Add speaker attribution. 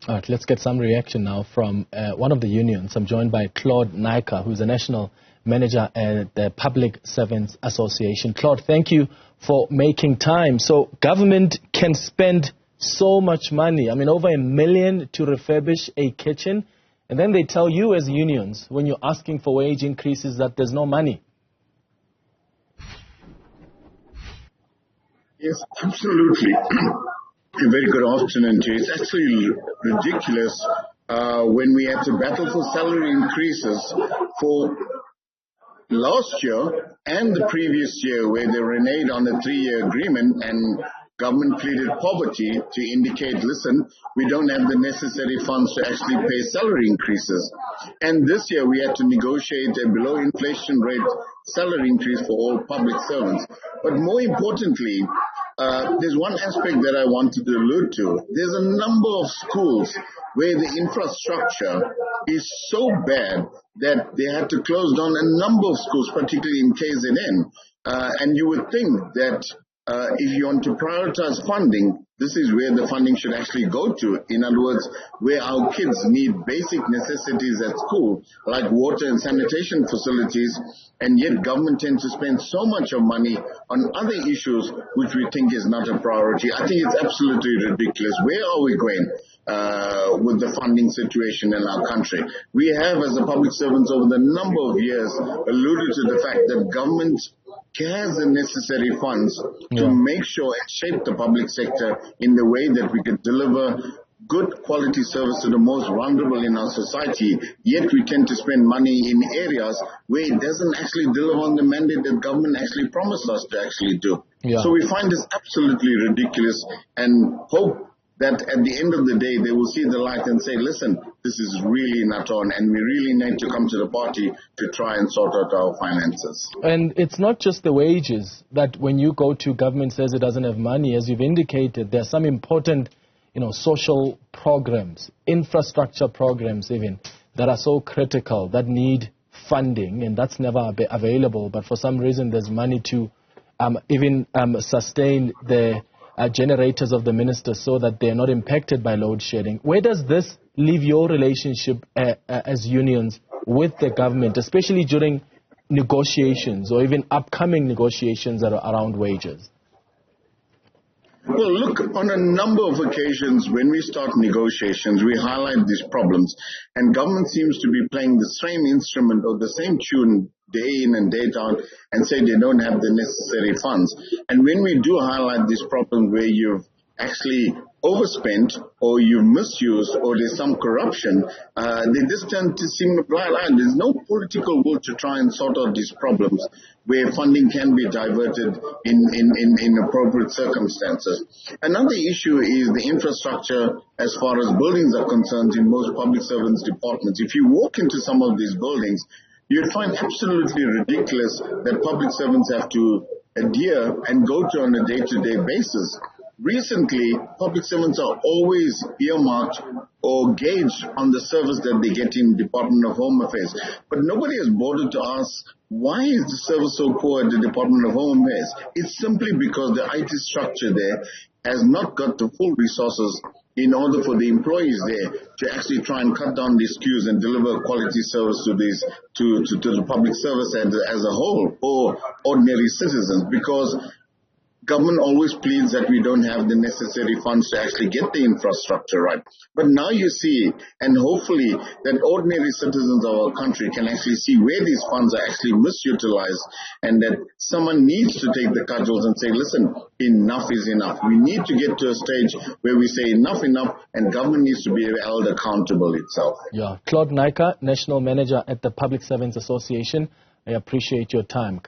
Speaker 1: All right, let's get some reaction now from one of the unions. I'm joined by Claude Naiker, who's a national manager at the Public Servants Association. Claude, thank you for making time. So government can spend so much money. I mean, over $1 million to refurbish a kitchen. And then they tell you as unions, when you're asking for wage increases, that there's no money.
Speaker 2: Yes, absolutely. A very good afternoon to you. It's actually ridiculous when we had to battle for salary increases for last year and the previous year, where they reneged on a 3-year agreement and government pleaded poverty to indicate, listen, we don't have the necessary funds to actually pay salary increases. And this year we had to negotiate a below inflation rate salary increase for all public servants. But more importantly, there's one aspect that I wanted to allude to. There's a number of schools where the infrastructure is so bad that they had to close down a number of schools, particularly in KZN. And you would think that if you want to prioritize funding, this is where the funding should actually go to. In other words, where our kids need basic necessities at school, like water and sanitation facilities, and yet government tends to spend so much of money on other issues which we think is not a priority. I think it's absolutely ridiculous. Where are we going with the funding situation in our country? We have, as the public servants, over the number of years, alluded to the fact that government has the necessary funds to make sure and shape the public sector in the way that we can deliver good quality service to the most vulnerable in our society, yet we tend to spend money in areas where it doesn't actually deliver on the mandate that government actually promised us to actually do. So we find this absolutely ridiculous and hope that at the end of the day, they will see the light and say, listen, this is really not on, and we really need to come to the party to try and sort out our finances.
Speaker 1: And it's not just the wages that when you go to government says it doesn't have money. As you've indicated, there are some important, social programs, infrastructure programs even, that are so critical, that need funding, and that's never available. But for some reason, there's money to even sustain the generators of the ministers so that they're not impacted by load shedding. Where does this leave your relationship as unions with the government, especially during negotiations or even upcoming negotiations that are around wages?
Speaker 2: Well, look, on a number of occasions when we start negotiations, we highlight these problems, and government seems to be playing the same instrument or the same tune day in and day out and say they don't have the necessary funds. And when we do highlight this problem where you've actually overspent or you've misused or there's some corruption, they just tend to seem to blind eye. There's no political will to try and sort out these problems where funding can be diverted in appropriate circumstances. Another issue is the infrastructure as far as buildings are concerned in most public servants departments. If you walk into some of these buildings, you'd find absolutely ridiculous that public servants have to adhere and go to on a day-to-day basis. Recently, public servants are always earmarked or gauged on the service that they get in Department of Home Affairs. But nobody has bothered to ask, why is the service so poor at the Department of Home Affairs? It's simply because the IT structure there has not got the full resources in order for the employees there to actually try and cut down these queues and deliver quality service to the public service as a whole, or ordinary citizens, because government always pleads that we don't have the necessary funds to actually get the infrastructure right. But now you see, and hopefully that ordinary citizens of our country can actually see where these funds are actually misutilized, and that someone needs to take the cudgels and say, listen, enough is enough. We need to get to a stage where we say enough, and government needs to be held accountable itself.
Speaker 1: Claude Naiker, National Manager at the Public Servants Association, I appreciate your time.